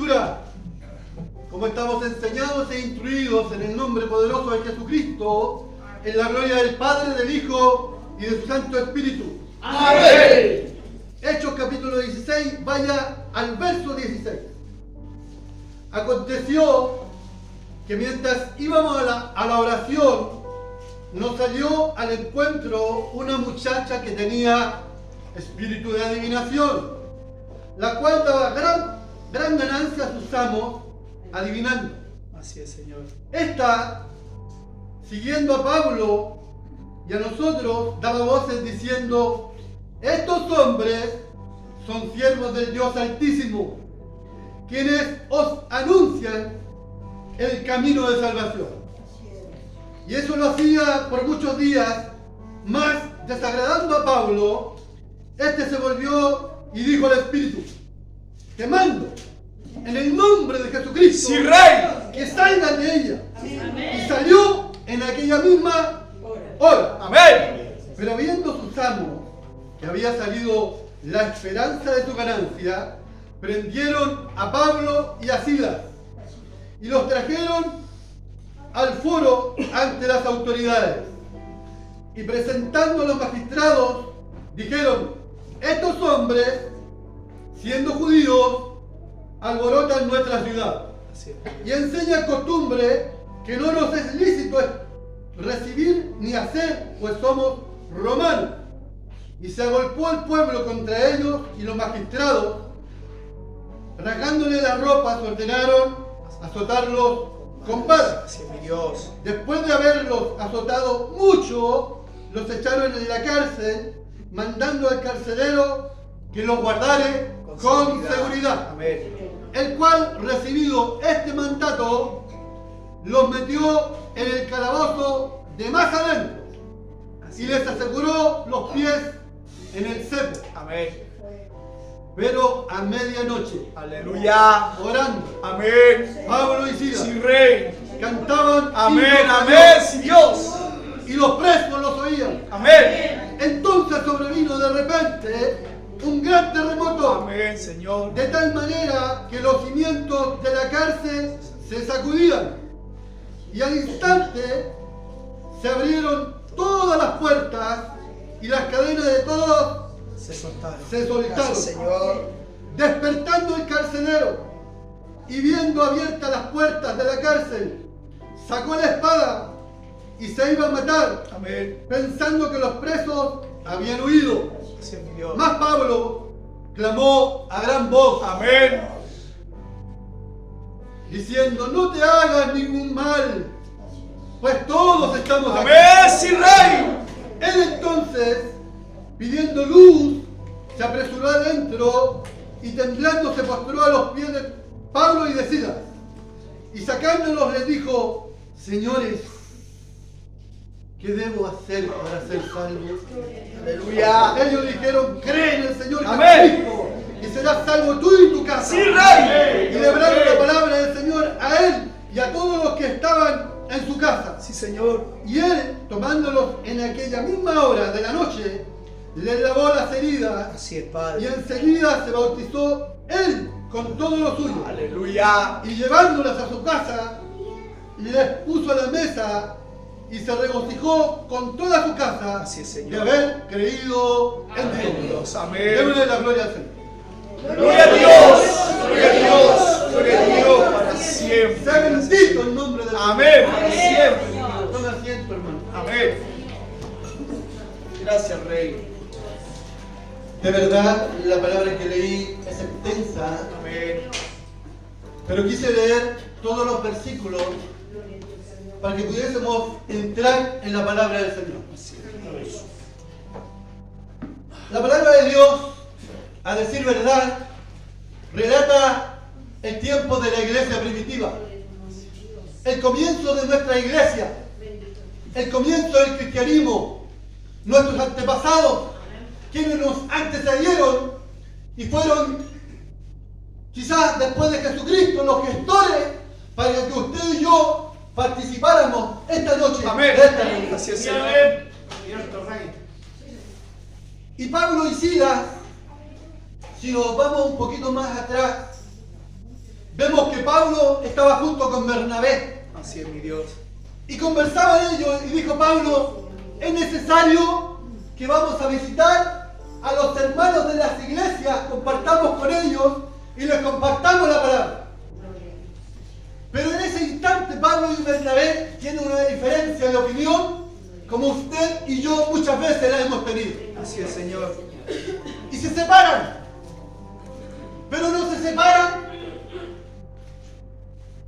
Escritura, como estamos enseñados e instruidos en el nombre poderoso de Jesucristo, en la gloria del Padre, del Hijo y de su Santo Espíritu. Amén. Hechos capítulo 16, vaya al verso 16. Aconteció que mientras íbamos a la oración, nos salió al encuentro una muchacha que tenía espíritu de adivinación, la cual daba gran ganancia a sus amos adivinando. Así es, Señor. Esta, siguiendo a Pablo y a nosotros, daba voces diciendo: estos hombres son siervos del Dios Altísimo, quienes os anuncian el camino de salvación. Y eso lo hacía por muchos días, mas desagradando a Pablo, este se volvió y dijo al Espíritu: te mando en el nombre de Jesucristo, ¡Sí, Rey! que salgan de ella. Y salió en aquella misma hora. Amén. Pero viendo sus amos que había salido la esperanza de su ganancia, prendieron a Pablo y a Silas y los trajeron al foro ante las autoridades. Y presentando a los magistrados, dijeron: estos hombres, siendo judíos, alborotan nuestra ciudad Así es. y enseñan costumbre que no nos es lícito recibir ni hacer, pues somos romanos. Y se agolpó el pueblo contra ellos, y los magistrados, rasgándole las ropas, ordenaron azotarlos con varas. Así es, mi Dios. Después de haberlos azotado mucho, los echaron en la cárcel, mandando al carcelero que los guardare con seguridad. Amén. El cual, recibido este mandato, los metió en el calabozo de más adentro y les aseguró los pies en el cepo. Amén. Pero a medianoche, Aleluya. orando, Amén. Pablo y Silas Sí, Rey. cantaban Amén. himnos a Amén. Sí, Dios. y los presos los oían. Amén. Entonces sobrevino de repente un gran terremoto, Amén, Señor. de tal manera que los cimientos de la cárcel se sacudían, y al instante se abrieron todas las puertas y las cadenas de todos Se soltaron. se soltaron. Gracias, Señor. Despertando el carcelero y viendo abiertas las puertas de la cárcel, sacó la espada y se iba a matar, Amén. pensando que los presos habían huido. Así es, mi Dios. Mas Pablo clamó a gran voz, Amén. diciendo: no te hagas ningún mal, pues todos estamos aquí. Amén, sí, Rey. Él entonces, pidiendo luz, se apresuró adentro y temblando se postró a los pies de Pablo y de Silas, y sacándolos les dijo: señores, ¿qué debo hacer para ser salvo? Aleluya. Ellos dijeron: cree en el Señor Amén. Jesucristo y serás salvo tú y tu casa. Sí, Rey. Y lebraron la palabra del Señor a él y a todos los que estaban en su casa. Sí, Señor. Y él, tomándolos en aquella misma hora de la noche, les lavó las heridas, Así es, y Padre. enseguida se bautizó él con todo lo suyo. Aleluya. Y llevándolas a su casa, les puso a la mesa y se regocijó con toda su casa Así es, de Señor. haber creído en Dios. Dios. Amén. Démosle la gloria al Señor. Gloria a Dios. Gloria a Dios. Gloria a Dios para siempre. Sea bendito el nombre del Amén. Para siempre. Señor. Toma asiento, hermano. Amén. Gracias, Rey. De verdad, la palabra que leí es extensa, Amén. pero quise leer todos los versículos para que pudiésemos entrar en la palabra del Señor. Así es, Dios. La palabra de Dios, a decir verdad, relata el tiempo de la iglesia primitiva, el comienzo de nuestra iglesia, el comienzo del cristianismo, nuestros antepasados, quienes nos antecedieron y fueron quizás después de Jesucristo los gestores para que usted y yo participáramos esta noche Amén. de esta reunión. Así es, Señor. Y Pablo y Silas, si nos vamos un poquito más atrás, vemos que Pablo estaba junto con Bernabé. Así es, mi Dios. Y conversaban ellos y dijo Pablo, es necesario que vamos a visitar a los hermanos de las iglesias, compartamos con ellos y les compartamos la palabra. Pero en ese instante Pablo y Bernabé tienen una diferencia de opinión, como usted y yo muchas veces la hemos tenido. Así es, Señor. Y se separan. Pero no se separan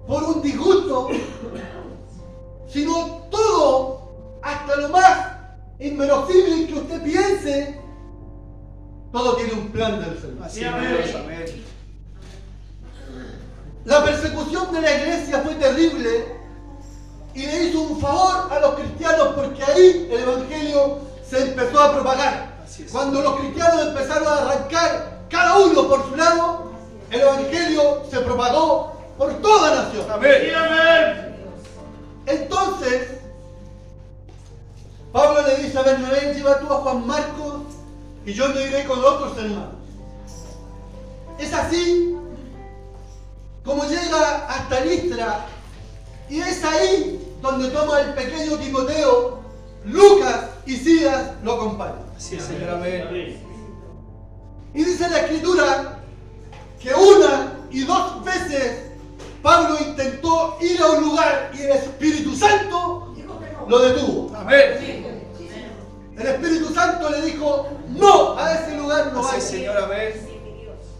por un disgusto, sino todo, hasta lo más inverosímil que usted piense, todo tiene un plan del Señor. Así es, mi Dios. Amén. La persecución de la iglesia fue terrible y le hizo un favor a los cristianos porque ahí el evangelio se empezó a propagar. Así es. Cuando los cristianos empezaron a arrancar cada uno por su lado, el evangelio se propagó por toda nación. Amén. Entonces, Pablo le dice a Bernabé, lleva tú a Juan Marcos y yo me iré con otros hermanos. Es así como llega hasta Listra y es ahí donde toma el pequeño Timoteo, Lucas y Silas lo acompañan. Así es, Señor. Amén. Y dice la Escritura que una y dos veces Pablo intentó ir a un lugar y el Espíritu Santo lo detuvo. Amén. El Espíritu Santo le dijo, no, a ese lugar no Así es, vayas. Señor. Amén.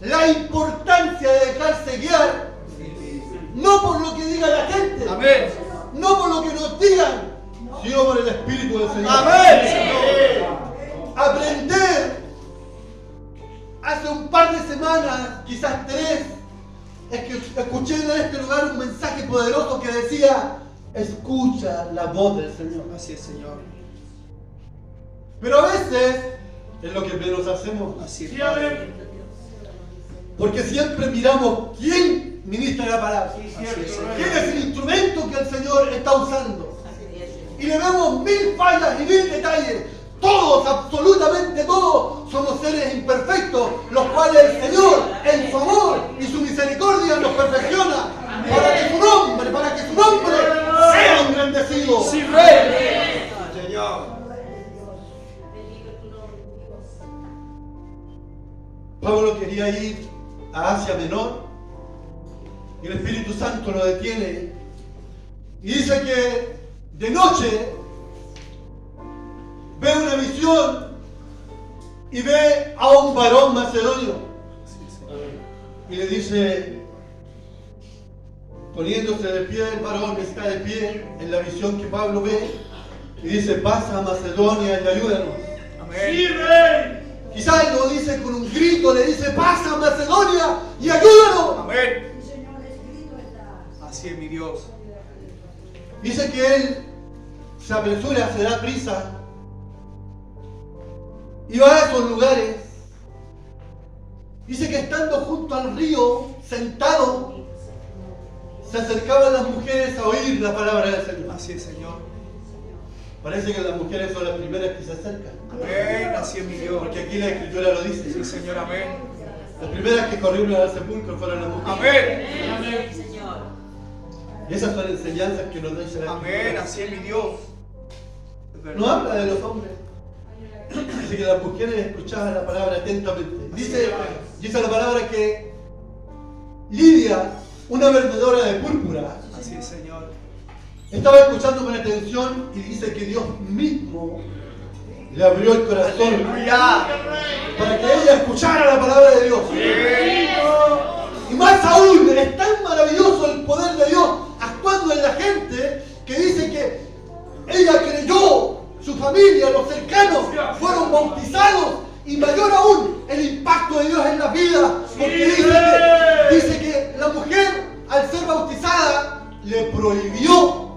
La importancia de dejarse guiar, no por lo que diga la gente, Amén. no por lo que nos digan, sino por el Espíritu del Señor. Amén. Aprender. Hace un par de semanas, quizás 3, es que escuché en este lugar un mensaje poderoso que decía, escucha la voz del Señor. Así es, Señor. Pero a veces es lo que menos hacemos. Así es, Padre. Porque siempre miramos quién ministra la palabra. Así es, Señor. ¿Quién es el instrumento que el Señor está usando? Y le vemos 1000 fallas y 1000 detalles. Todos, absolutamente todos, somos seres imperfectos, los cuales el Señor, en su amor y su misericordia, nos perfecciona para que su nombre sea engrandecido. Sí, Rey. Señor. Pablo quería ir a Asia Menor y el Espíritu Santo lo detiene y dice que de noche ve una visión y ve a un varón macedonio y le dice, poniéndose de pie, el varón está de pie en la visión que Pablo ve y dice, pasa a Macedonia y ayúdanos. Amén. Quizás lo dice con un grito, le dice, pasa a Macedonia y ayúdanos. Amén. Así es, mi Dios. Dice que él se apresura, se da prisa y va a esos lugares. Dice que estando junto al río, sentado, se acercaban las mujeres a oír la palabra del Señor. Así es, Señor. Parece que las mujeres son las primeras que se acercan. Amén. Así es, mi Dios. Porque aquí la Escritura lo dice. Sí, Señor. Amén. Las primeras que corrieron al sepulcro fueron las mujeres. Amén. Y esas son enseñanzas que nos dice la Amén. Escritura. Así es, mi Dios. Es verdad. No habla de los hombres. Dice que las mujeres escuchaban la palabra atentamente. Dice la palabra que Lidia, una vendedora de púrpura, Así es, Señor. estaba escuchando con atención y dice que Dios mismo le abrió el corazón Aleluya. para que ella escuchara la palabra de Dios. Y más aún, es tan maravilloso el poder de Dios actuando en la gente que dice que ella creyó, su familia, los cercanos fueron bautizados y mayor aún el impacto de Dios en la vida, porque dice que la mujer al ser bautizada le prohibió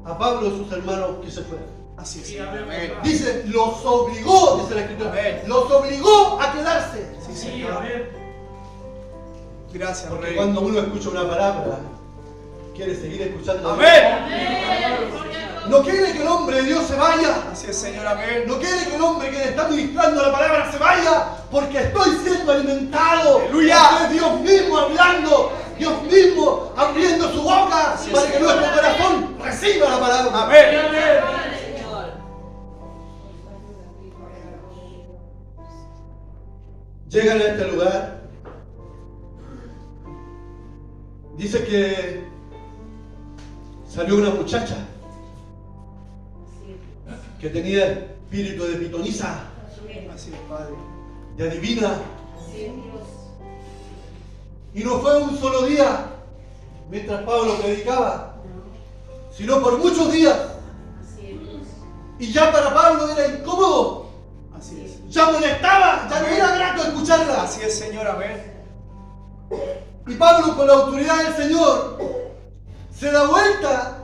a Pablo y sus hermanos que se fueran. Así es, Señor. Amén. Dice, los obligó, dice la Escritura, Amén. los obligó a quedarse. Sí, Señor. Gracias, Porque Rey. cuando uno escucha una palabra, quiere seguir escuchando. Amén. No quiere que el hombre de Dios se vaya. Así es, Señor. Amén. No quiere que el hombre que le está ministrando la palabra se vaya, porque estoy siendo alimentado. Aleluya. Porque es Dios mismo hablando, Dios mismo llegan a este lugar, dice que salió una muchacha que tenía espíritu de pitonisa, Así es, Padre. de adivina. Y no fue un solo día mientras Pablo predicaba, sino por muchos días. Y ya para Pablo era incómodo, Así es. ya molestaba, ya no era grato escucharla. Así es, Señor. Amén. Y Pablo, con la autoridad del Señor, se da vuelta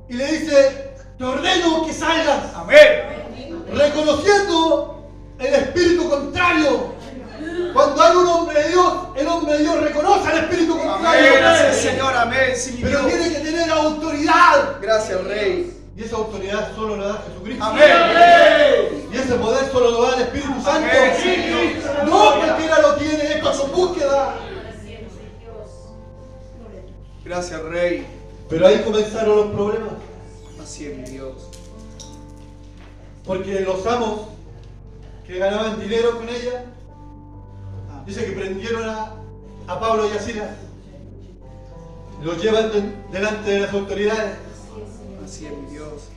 y le dice: te ordeno que salgas, Amén. reconociendo el espíritu contrario. Cuando hay un hombre de Dios, el hombre de Dios reconoce al espíritu contrario. Amén. Así es, Señor. Amén. Sí, mi Pero Dios. tiene que tener autoridad. Gracias, Rey. Y esa autoridad solo la da Jesucristo. Amén. Y ese poder solo lo da el Espíritu Santo. Amén, sí, Dios. No cualquiera lo tiene, esto es su búsqueda. Gracias, Rey. Pero ahí comenzaron los problemas. Así es, mi Dios. Porque los amos que ganaban dinero con ella, dice que prendieron a Pablo y a Silas. Los llevan delante de las autoridades. Así es, mi Dios.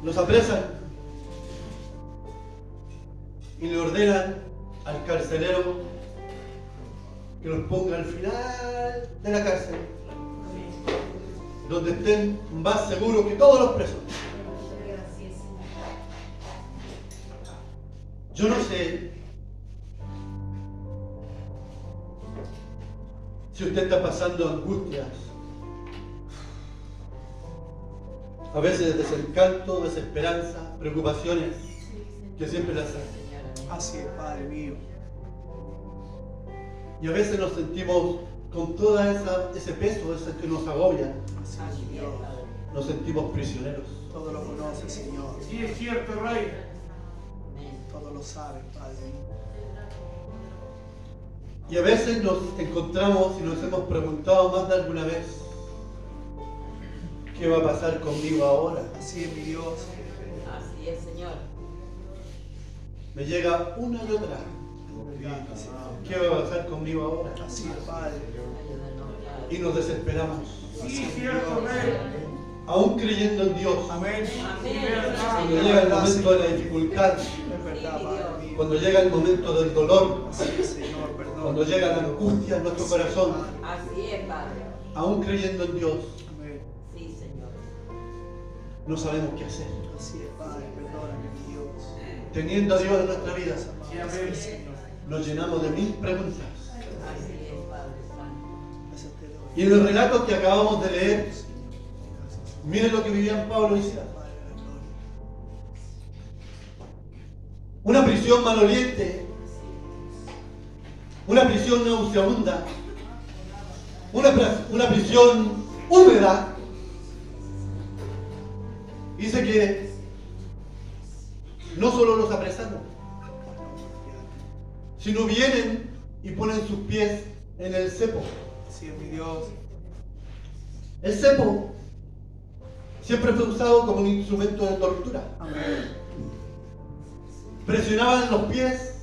Los apresan y le ordenan al carcelero que los ponga al final de la cárcel, donde estén más seguros que todos los presos. Yo no sé si usted está pasando angustias, a veces desencanto, desesperanza, preocupaciones que siempre las hay. Así es, Padre mío. Y a veces nos sentimos con todo ese peso, ese que nos agobia, Así es, mi Dios. nos sentimos prisioneros. Todo lo conoce, Señor. Sí, es cierto, Rey. Todo lo sabe, Padre. Y a veces nos encontramos y nos hemos preguntado más de alguna vez: ¿qué va a pasar conmigo ahora? Así es, mi Dios. Así es, Señor. Me llega una y otra: ¿qué va a pasar conmigo ahora? Así es, Padre. Y nos desesperamos, Sí, es cierto, Rey. aún creyendo en Dios. Amén. Cuando llega el momento de la dificultad, Es verdad, Padre mío. cuando llega el momento del dolor, Así es, Señor. Perdón. cuando llega la angustia en nuestro corazón, Así es, Padre. aún creyendo en Dios, Amén. Sí, Señor. no sabemos qué hacer. Así es, Padre. Perdóname, mi Dios. Teniendo a Dios en nuestra vida, Así es, Señor. nos llenamos de mil preguntas. Así es, Padre Santo. Gracias te doy. Y en los relatos que acabamos de leer, miren lo que vivían Pablo y Silas. Padre de la gloria. Una prisión maloliente, una prisión nauseabunda, una prisión húmeda. Dice que no solo los apresaron, sino vienen y ponen sus pies en el cepo. Así es, mi Dios. El cepo siempre fue usado como un instrumento de tortura. Amén. Presionaban los pies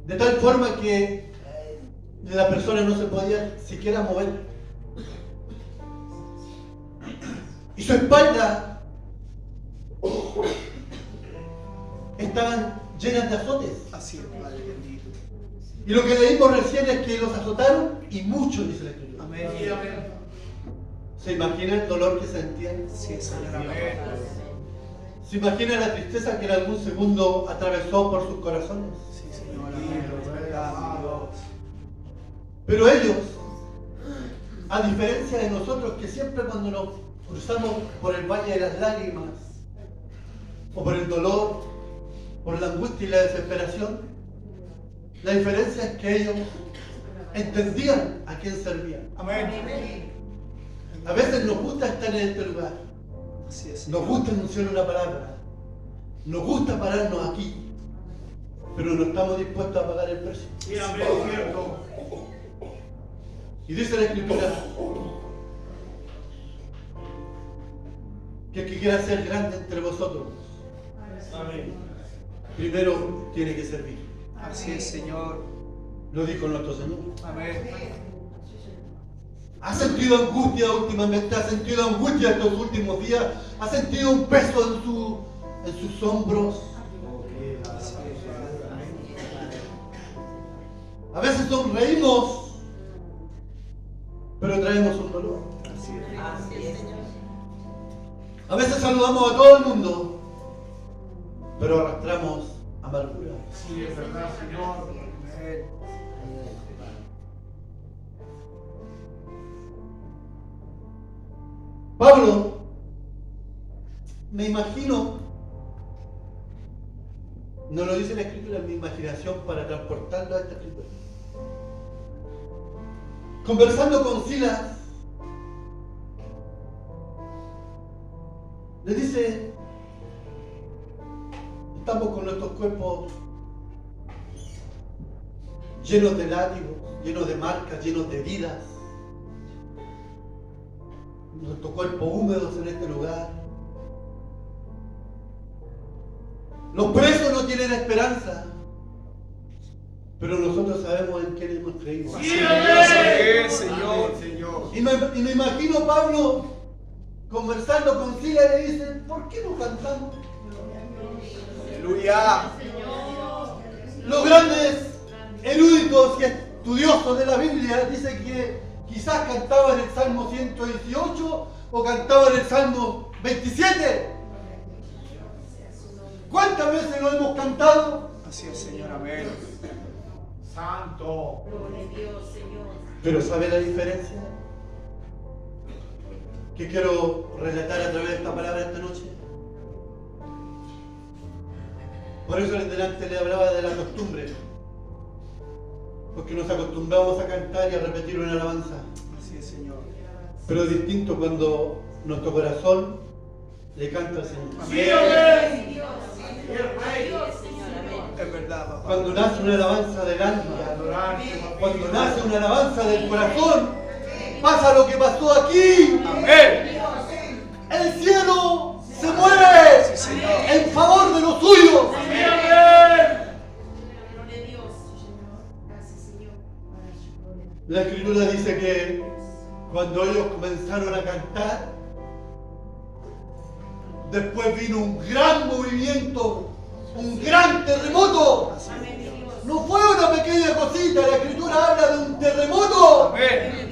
de tal forma que la persona no se podía siquiera mover. Y su espalda estaban llenas de azotes. Así es, Padre bendito. Y lo que leímos recién es que los azotaron y mucho, dice la Escritura. Amén. Sí, amén. ¿Se imagina el dolor que sentían? Sí, Señor. Amén. ¿Se imagina la tristeza que en algún segundo atravesó por sus corazones? Sí, Señor. Amén. Es verdad, mi Dios. Pero ellos, a diferencia de nosotros que siempre cuando nos cruzamos por el valle de las lágrimas, o por el dolor, por la angustia y la desesperación, la diferencia es que ellos entendían a quién servían. Amén. A veces nos gusta estar en este lugar, Así es. nos gusta anunciar una palabra, nos gusta pararnos aquí, pero no estamos dispuestos a pagar el precio. Sí, amén, es cierto. Y dice la Escritura que el que quiera ser grande entre vosotros, Amén. primero tiene que servir. Así es, Señor. Lo dijo nuestro Señor. Amén. ¿Has sentido angustia últimamente? ¿Has sentido angustia estos últimos días? ¿Has sentido un peso en sus hombros? A veces sonreímos, pero traemos un dolor. Así es, Señor. A veces saludamos a todo el mundo, pero arrastramos amargura. Sí, es verdad, Señor. Amén. Pablo, me imagino, no lo dice la escritura, en mi imaginación para transportarlo a esta escritura. Conversando con Silas, le dice, estamos con nuestros cuerpos llenos de látigos, llenos de marcas, llenos de heridas, nuestros cuerpos húmedos en este lugar. Los presos no tienen esperanza, pero nosotros sabemos en quién hemos creído. Sí, Amén, Señor. Y me imagino Pablo conversando con Silas y le dice, ¿por qué no cantamos? Aleluya. Los grandes eruditos y estudiosos de la Biblia dicen que quizás cantaban el Salmo 118 o cantaban el Salmo 27. ¿Cuántas veces lo hemos cantado? Así es, Señor. Amén. Santo. Pero ¿sabe la diferencia? Que quiero relatar a través de esta palabra esta noche. Por eso en delante le hablaba de la costumbre. Porque nos acostumbramos a cantar y a repetir una alabanza. Así es, Señor. Pero es distinto cuando nuestro corazón le canta al Señor. Sí, amén. Así es, Señor. Amén. Es verdad, papá. Cuando nace una alabanza del alma, Adorarte, papá. cuando nace una alabanza del corazón, pasa lo que pasó aquí. Amén. El cielo se mueve Sí, Señor. en favor de los suyos. Sí, amén. La escritura dice que cuando ellos comenzaron a cantar, después vino un gran movimiento, un gran terremoto. No fue una pequeña cosita, la escritura habla de un terremoto. Amén.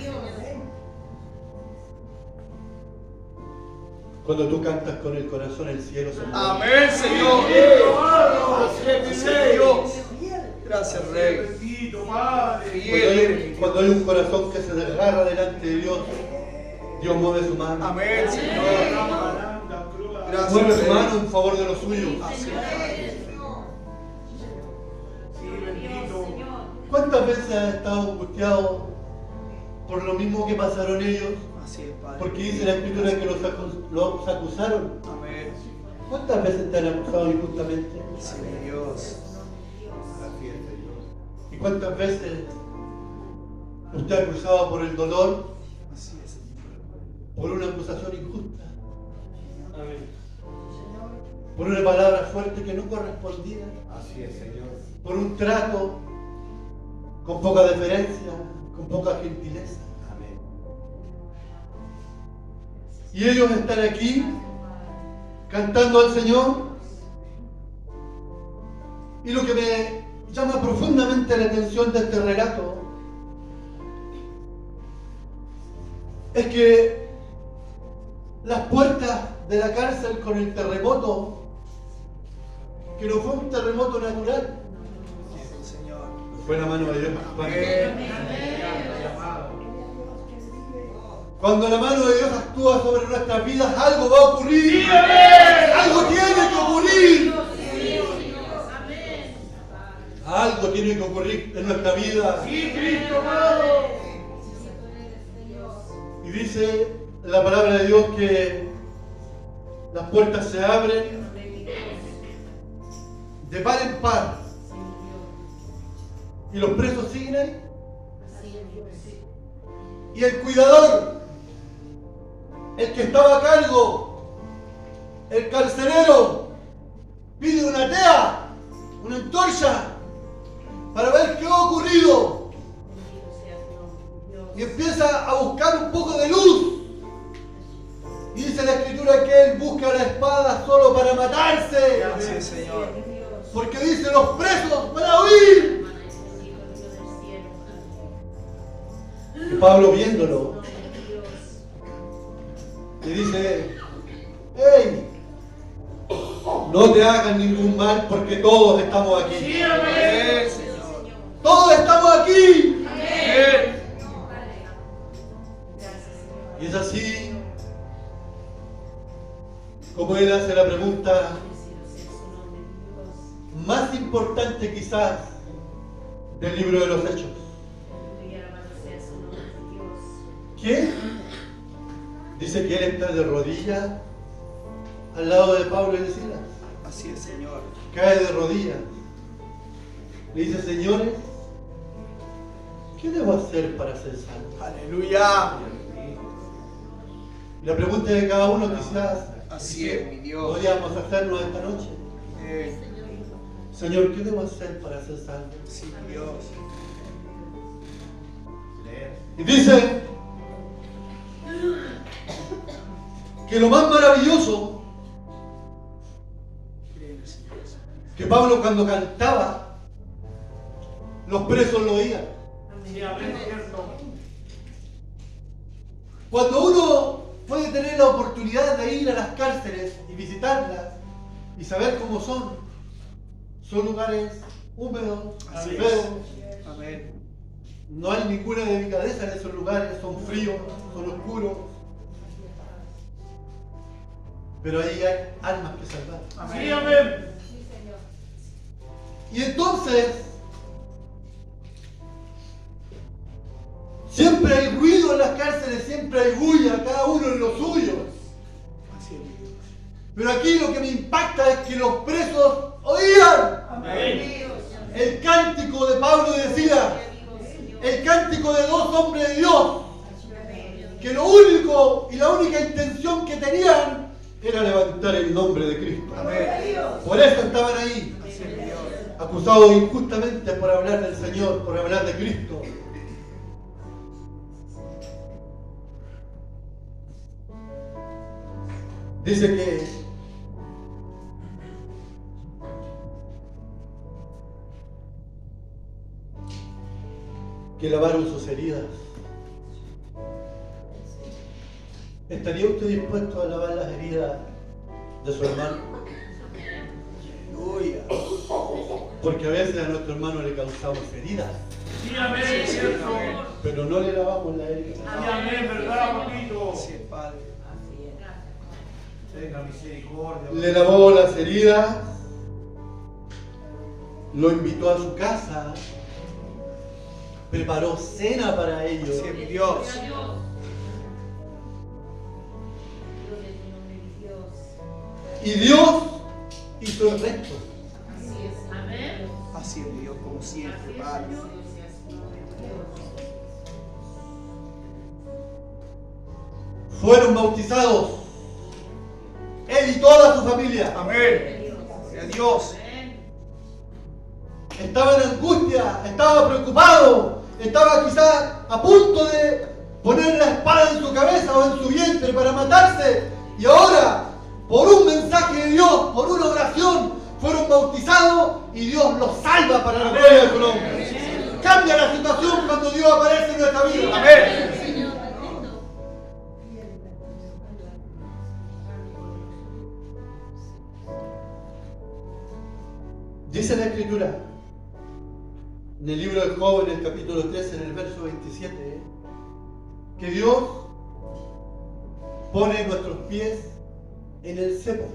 Cuando tú cantas con el corazón, el cielo se mueve. Amén, Señor. Así es, mi Gracias, Rey. Dios. Gracias, Rey. Bendito, Padre. Fiel. Cuando hay un corazón que se desgarra delante de Dios, Dios mueve su mano. Amén, Señor. Gracias, Mueve su Rey. mano en favor de los suyos. Así es. Sí, bendito. ¿Cuántas veces has estado angustiado por lo mismo que pasaron ellos? Así es, Padre. Porque dice la escritura que los acusaron. Amén. ¿Cuántas veces te han acusado injustamente? Sí, Dios. ¿Y cuántas veces usted ha acusado por el dolor, Así es, Señor. por una acusación injusta? Por una palabra fuerte que no correspondía, Así es, Señor. por un trato con poca deferencia, con poca gentileza. Amén. Y ellos están aquí cantando al Señor. Y lo que me llama profundamente la atención de este relato es que las puertas de la cárcel con el terremoto, que no fue un terremoto natural, Señor. fue la mano de Dios actuando. Amén. Cuando la mano de Dios actúa sobre nuestras vidas, algo va a ocurrir. Algo tiene que ocurrir. Algo tiene que ocurrir en nuestra vida. Sí, Cristo amado. Y dice la palabra de Dios que las puertas se abren de par en par. Y los presos siguen ahí. Y el cuidador, el que estaba a cargo, el carcelero, pide una tea una antorcha para ver qué ha ocurrido. Y empieza a buscar un poco de luz. Y dice la escritura que él busca la espada solo para matarse. Así es, Señor. Porque dice, los presos van a huir. Y Pablo viéndolo, le dice, hey, no te hagan ningún mal porque todos estamos aquí. Sí, amén. Amén, Señor. Todos estamos aquí. Amén. Y es así como él hace la pregunta más importante quizás del libro de los Hechos. ¿Quién? Dice que él está de rodillas al lado de Pablo y de Silas. Así es, Señor. Cae de rodillas. Le dice, señores, ¿qué debo hacer para ser salvo? Aleluya. La pregunta de cada uno quizás Así es, mi Dios. podríamos hacernos esta noche. Amén. Señor, ¿qué debo hacer para ser salvo? Sí, mi Dios. Y dice que lo más maravilloso Creen, Señor. que Pablo cuando cantaba, los presos lo oían. Sí, amén, cierto. Cuando uno puede tener la oportunidad de ir a las cárceles y visitarlas y saber cómo son lugares húmedos, Así es. feos, Amén. no hay ninguna delicadeza en esos lugares, son fríos, son oscuros, pero ahí hay almas que salvar. Sí, amén. Y entonces, siempre hay ruido en las cárceles, siempre hay bulla, cada uno en lo suyo. Así es, mi Dios. Pero aquí lo que me impacta es que los presos oían Amén. el cántico de Pablo y de Silas, el cántico de dos hombres de Dios, que lo único y la única intención que tenían era levantar el nombre de Cristo. Amén. Por eso estaban ahí, Así es, mi Dios. acusados injustamente por hablar del Señor, por hablar de Cristo. Dice que lavaron sus heridas. ¿Estaría usted dispuesto a lavar las heridas de su hermano? Aleluya. Porque a veces a nuestro hermano le causamos heridas, Sí, amén, cierto. pero no le lavamos la herida. Sí, amén, verdad, papito. Así es, Padre. Tenga misericordia. Le lavó las heridas, lo invitó a su casa, preparó cena para ellos. Así es, mi Dios. Y Dios hizo el resto. Así es, mi Dios, como siempre, Padre. Fueron bautizados, él y toda su familia. Amén. Gloria a Dios. Estaba en angustia, estaba preocupado, estaba quizás a punto de poner la espada en su cabeza o en su vientre para matarse. Y ahora, por un mensaje de Dios, por una oración, fueron bautizados y Dios los salva para la gloria de su nombre. Cambia la situación cuando Dios aparece en nuestra vida. Amén. Dice la Escritura, en el libro de Job, en el capítulo 13, en el verso 27, que Dios pone nuestros pies en el cepo.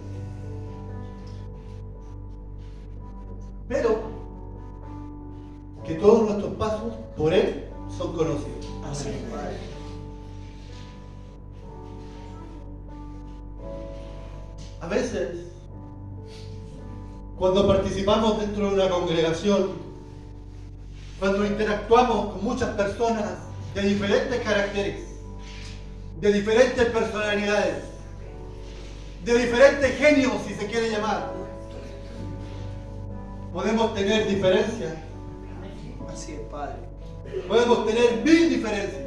Pero que todos nuestros pasos por Él son conocidos. Así es, Padre. A veces, cuando participamos dentro de una congregación, cuando interactuamos con muchas personas de diferentes caracteres, de diferentes personalidades, de diferentes genios, si se quiere llamar, Podemos tener diferencias, Así es, Padre. podemos tener 1000 diferencias.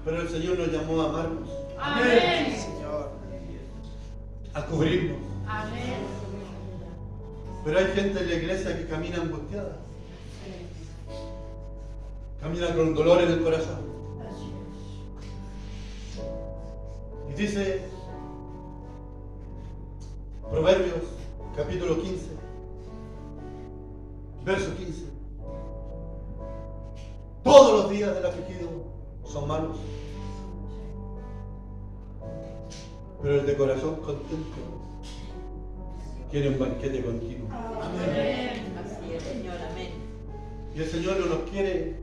Pero el Señor nos llamó a amarnos, Amén. Señor. a cubrirnos. Amén. Pero hay gente en la iglesia que camina angustiada. Camina con dolor en el corazón. Y dice Proverbios capítulo 15, verso 15. Todos los días del afligido son malos, pero el de corazón contento quiere un banquete continuo. Amén. Así es, Señor. Amén. Y el Señor no nos quiere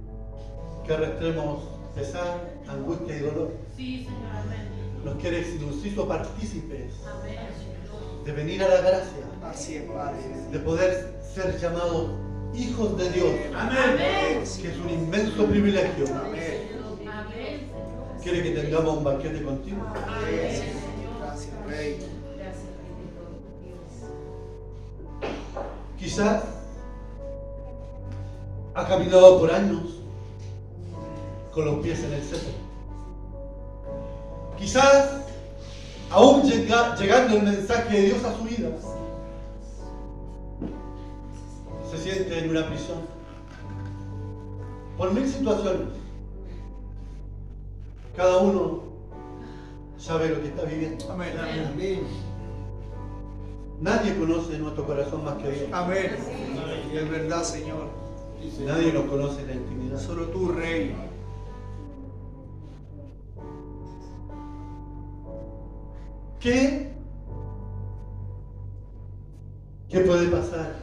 que arrastremos pesar, angustia y dolor. Sí, Señor, amén. Nos quiere que nos hizo partícipes Amén. de venir a la gracia, Así es, Padre. de poder ser llamados hijos de Dios, Amén. que es un inmenso privilegio. Amén. Amén, Señor. Quiere que tengamos un banquete continuo. Amén, Señor. Gracias, Rey. Gracias, bendito Dios. Quizás ha caminado por años con los pies en el césped. Quizás aún llegando el mensaje de Dios a su vida, se siente en una prisión por 1000 situaciones. Cada uno sabe lo que está viviendo. Amén. Amén. Nadie conoce nuestro corazón más que Dios. Amén. Es verdad, Señor. Nadie nos conoce en la intimidad. Solo tú, Rey. ¿Qué puede pasar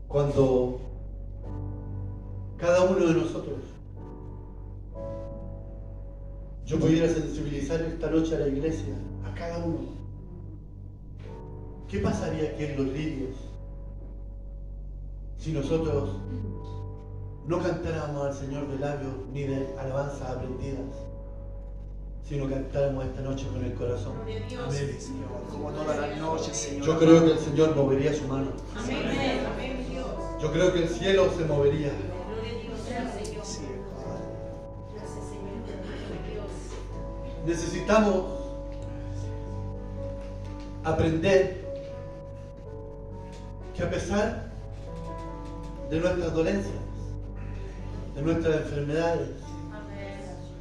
cuando cada uno de nosotros, yo pudiera sensibilizar esta noche a la iglesia, a cada uno? ¿Qué pasaría aquí en los lirios si nosotros no cantáramos al Señor de labios ni de alabanzas aprendidas, sino cantáramos esta noche con el corazón? Amén, Señor. Como todas las noches, Señor. Yo creo que el Señor movería su mano. Amén. Amén, Dios. Yo creo que el cielo se movería. Gloria a Dios, Señor. Así es, Padre. Gracias, Señor. Bendito Dios. Necesitamos aprender que a pesar de nuestras dolencias, de nuestras enfermedades,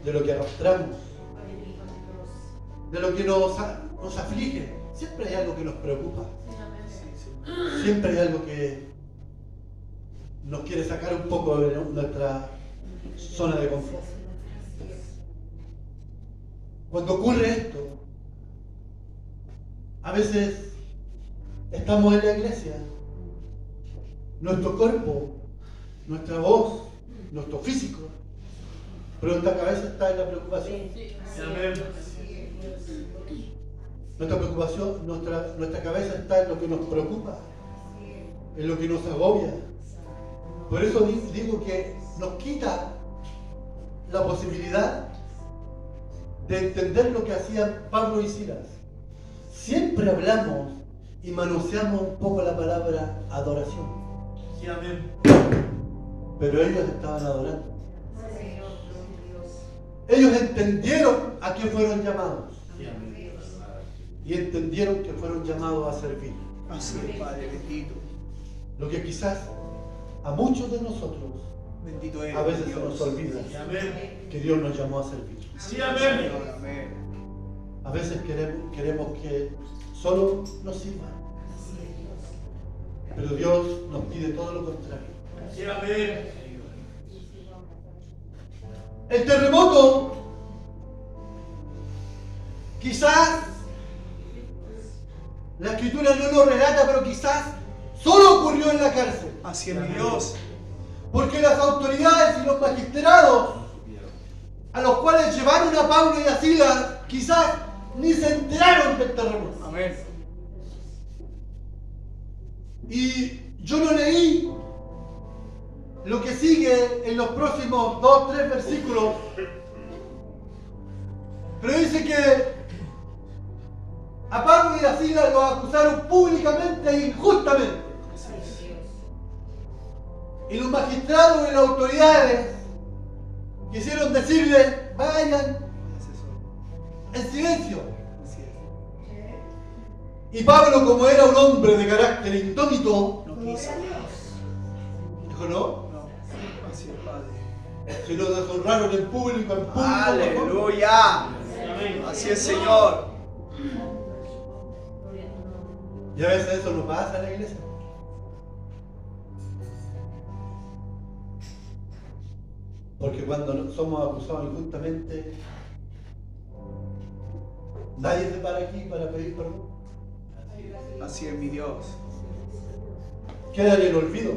de lo que arrastramos, de lo que nos aflige, siempre hay algo que nos preocupa. Siempre hay algo que nos quiere sacar un poco de nuestra zona de confort. Cuando ocurre esto, a veces estamos en la iglesia, nuestro cuerpo, nuestra voz, nuestro físico, pero nuestra cabeza está en la preocupación. Amén. Nuestra preocupación, nuestra cabeza está en lo que nos preocupa, en lo que nos agobia. Por eso digo que nos quita la posibilidad de entender lo que hacían Pablo y Silas. Siempre hablamos y manoseamos un poco la palabra adoración, Sí, amén. pero ellos estaban adorando. Ellos entendieron a qué fueron llamados Sí, amén. y entendieron que fueron llamados a servir. Así es, Padre bendito. Lo que quizás a muchos de nosotros Bendito eres, a veces se Dios. nos olvida Sí, amén. que Dios nos llamó a servir. Sí, amén. Señor, amén. A veces queremos que solo nos sirvan, pero Dios nos pide todo lo contrario. Sí, amén. El terremoto quizás la escritura no lo relata, pero quizás solo ocurrió en la cárcel, Así es, mi Dios. porque las autoridades y los magistrados a los cuales llevaron a Pablo y a Silas quizás ni se enteraron del terremoto. Amén. Y yo no leí lo que sigue en los próximos 2-3 versículos, pero dice que A Pablo y a Silas los acusaron públicamente e injustamente. Y los magistrados y las autoridades quisieron decirle, vayan en silencio. Y Pablo, como era un hombre de carácter indómito, No quiso. dijo no, No. Así es, Padre. se lo deshonraron en público, Aleluya. Amén. Así es, Señor. Y a veces eso no pasa en la iglesia. Porque cuando somos acusados injustamente, nadie se para aquí para pedir perdón. Así es, mi Dios. Queda en el olvido.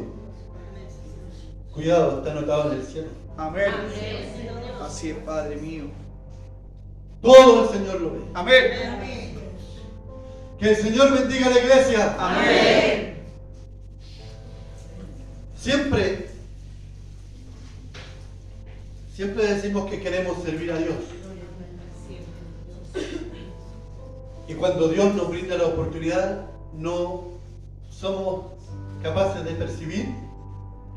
Cuidado, está anotado en el cielo. Amén. Amén. Así es, Padre mío. Todo el Señor lo ve. Amén. Que el Señor bendiga a la iglesia. Amén. Siempre decimos que queremos servir a Dios. Y cuando Dios nos brinda la oportunidad, no somos capaces de percibir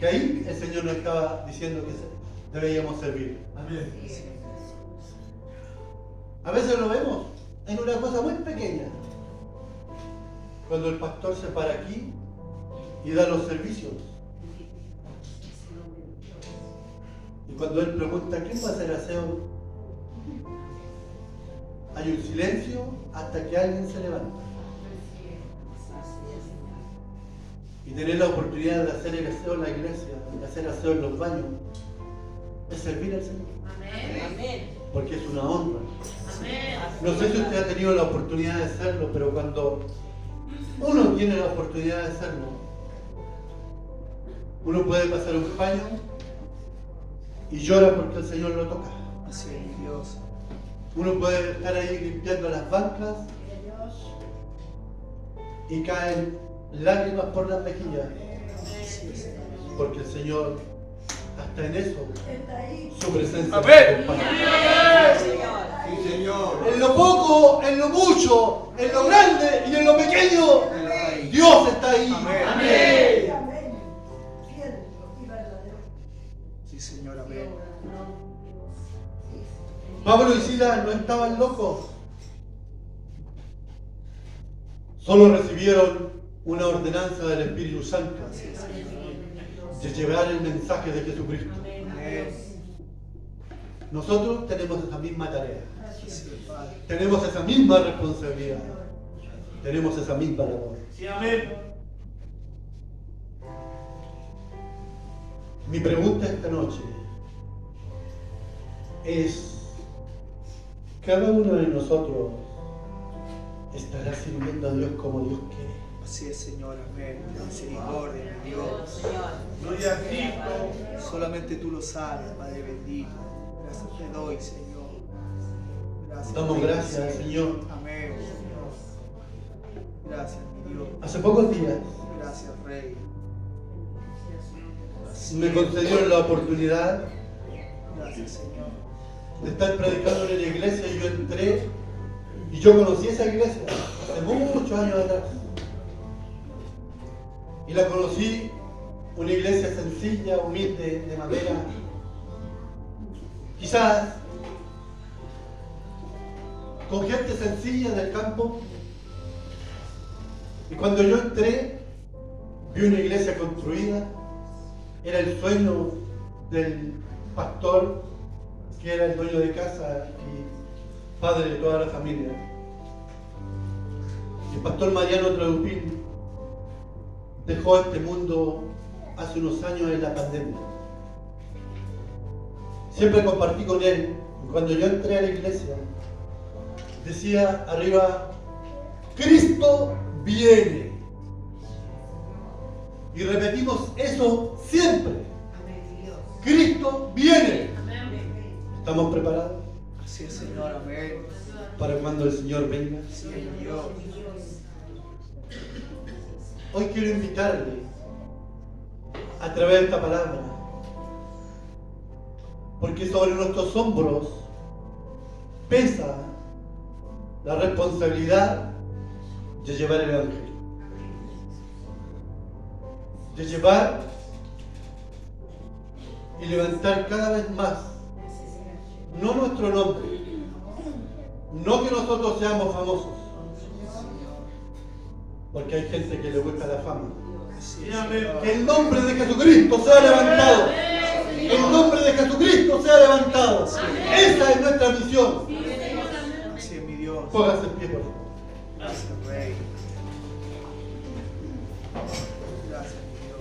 que ahí el Señor nos estaba diciendo que deberíamos servir. Amén. A veces lo vemos en una cosa muy pequeña. Cuando el pastor se para aquí y da los servicios. Y cuando él pregunta, ¿quién va a hacer aseo? Hay un silencio hasta que alguien se levanta. Y tener la oportunidad de hacer el aseo en la iglesia, de hacer aseo en los baños, es servir al Señor. Amén. Porque es una honra. Amén. No sé si usted ha tenido la oportunidad de hacerlo, pero cuando uno tiene la oportunidad de hacerlo, uno puede pasar un paño y llora porque el Señor lo toca. Así es, mi Dios. Uno puede estar ahí limpiando las bancas y caen lágrimas por las mejillas, Así es, Señor. porque el Señor, hasta en eso, su presencia Amén. nos acompaña. Señor. Sí, Señor. En lo poco, en lo mucho, en lo grande y en lo pequeño, Dios está ahí. Amén. Amén. Cierto y verdadero. Sí, Señor. Amén. Pablo y Silas no estaban locos. Solo recibieron una ordenanza del Espíritu Santo de llevar el mensaje de Jesucristo. Amén. Nosotros tenemos esa misma tarea. Así es, Padre. Tenemos esa misma responsabilidad. Tenemos esa misma labor. Sí, amén. Mi pregunta esta noche es, ¿cada uno de nosotros estará sirviendo a Dios como Dios quiere? Así es, Señor. Amén. Misericordia, mi Dios. Señor. Gloria a Cristo. Solamente tú lo sabes, Padre bendito. Gracias te doy, Señor. Gracias. Damos Rey del gracias al cielo. Señor. Amén. Gracias, mi Dios. Hace pocos días Gracias, Rey. me concedieron la oportunidad Gracias, Señor. de estar predicando en la iglesia y yo entré y yo conocí esa iglesia hace muchos años atrás. Y la conocí, una iglesia sencilla, humilde, de madera. Quizás con gente sencilla del campo. Y cuando yo entré, vi una iglesia construida. Era el sueño del pastor, que era el dueño de casa y padre de toda la familia. El pastor Mariano Traupín dejó este mundo hace unos años en la pandemia. Siempre compartí con él, y cuando yo entré a la iglesia, decía arriba, Cristo viene. Y repetimos eso siempre. Cristo viene. ¿Estamos preparados Así es, Señor. Amén. para cuando el Señor venga? Así es, mi Dios. Hoy quiero invitarle a través de esta palabra, porque sobre nuestros hombros pesa la responsabilidad de llevar el Evangelio. De llevar y levantar cada vez más, no nuestro nombre, no que nosotros seamos famosos, porque hay gente que le gusta la fama. Que el nombre de Jesucristo sea levantado. El nombre de Jesucristo sea levantado. Esa es nuestra misión. Así es mi Dios. Póngase en pie, por favor. Gracias, Rey. Gracias, mi Dios.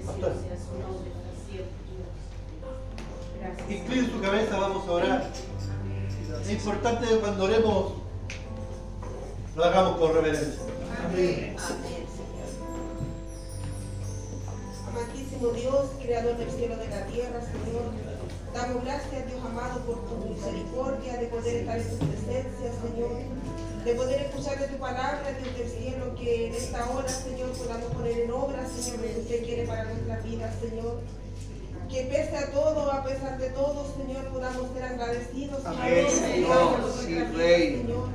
Bendecido sea su nombre para siempre, Dios. Gracias. Incline su cabeza, vamos a orar. Es importante que cuando oremos lo hagamos con reverencia. Amén. Amén, Señor. Amantísimo Dios, creador del cielo y de la tierra, Señor, damos gracias, Dios amado, por tu misericordia de poder estar en tu presencia, Señor, de poder escuchar de tu palabra, Dios del cielo, que en esta hora, Señor, podamos poner en obra, Señor, lo que usted quiere para nuestras vidas, Señor. Que pese a todo, a pesar de todo, Señor, podamos ser agradecidos, Amén, Señor. Sí, Rey. Señor.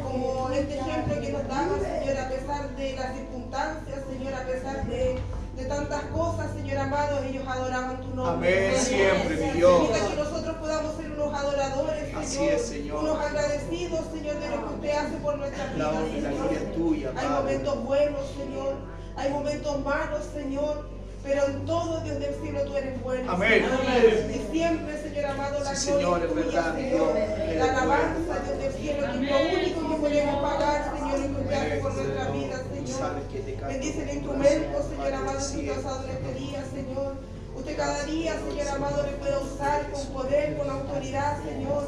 Como este ejemplo que nos daba, Señor, a pesar de las circunstancias, Señor, a pesar de tantas cosas, Señor amado, ellos adoraban tu nombre. Amén, siempre, mi Dios. Permita que nosotros podamos ser unos adoradores, Señor, Así es, Señor. unos agradecidos, Señor, de lo que usted hace por nuestras La vidas, honra y la Señor. gloria es tuya, Hay Padre. momentos buenos, Señor, hay momentos malos, Señor, pero en todo, Dios del cielo, tú eres bueno. Amén. Señor. Y siempre, Señor amado, la Sí, gloria Señor, es es tuya, verdad, mi Señor. Dios. Eres La alabanza, bueno. Dios del cielo, que es lo único que podemos pagar, Señor, y que usted hace por nuestra vida, Señor. Sabes que te canto Bendice el con instrumento, corazón, Señor Padre amado, del que tú cielo. has dado en este día, Señor. Usted cada día, Señor amado, le puede usar con poder, con autoridad, Señor.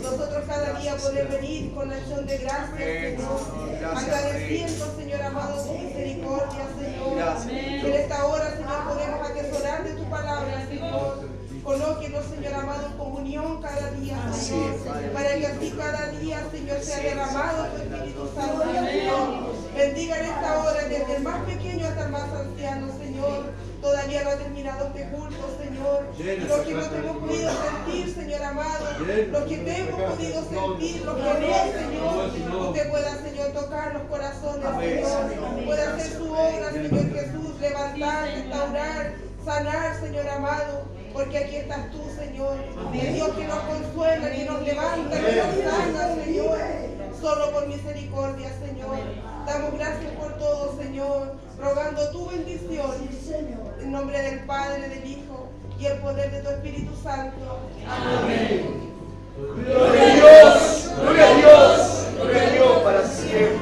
Nosotros cada día poder venir con acción de gracias, Amén, Señor. Señor. Gracias, Agradeciendo, Señor amado, tu misericordia, Señor. Gracias, Que en esta hora, Señor, podemos atesorar de tu palabra, Señor. Colóquenos, Señor amado, en comunión cada día, Así Señor. es, Padre. Para que así cada día, Señor, sea Así es, derramado tu Padre. Espíritu Santo, Señor. Bendiga en esta hora, desde el más pequeño hasta el más anciano, Señor. Todavía no ha terminado este culto, Señor. Lo que no te hemos podido sentir, Señor amado. Lo que te hemos podido sentir, lo que no, Señor. Usted pueda, Señor, tocar los corazones, Amén, Señor. Señor. Puede hacer su obra, Señor Jesús. Levantar, restaurar, sanar, Señor amado. Porque aquí estás tú, Señor. El Dios que nos consuela, que nos levanta, que nos sana, Señor. Solo por misericordia, Señor. Damos gracias por todo, Señor. Rogando tu bendición. En nombre del Padre, del Hijo y el poder de tu Espíritu Santo. Amén.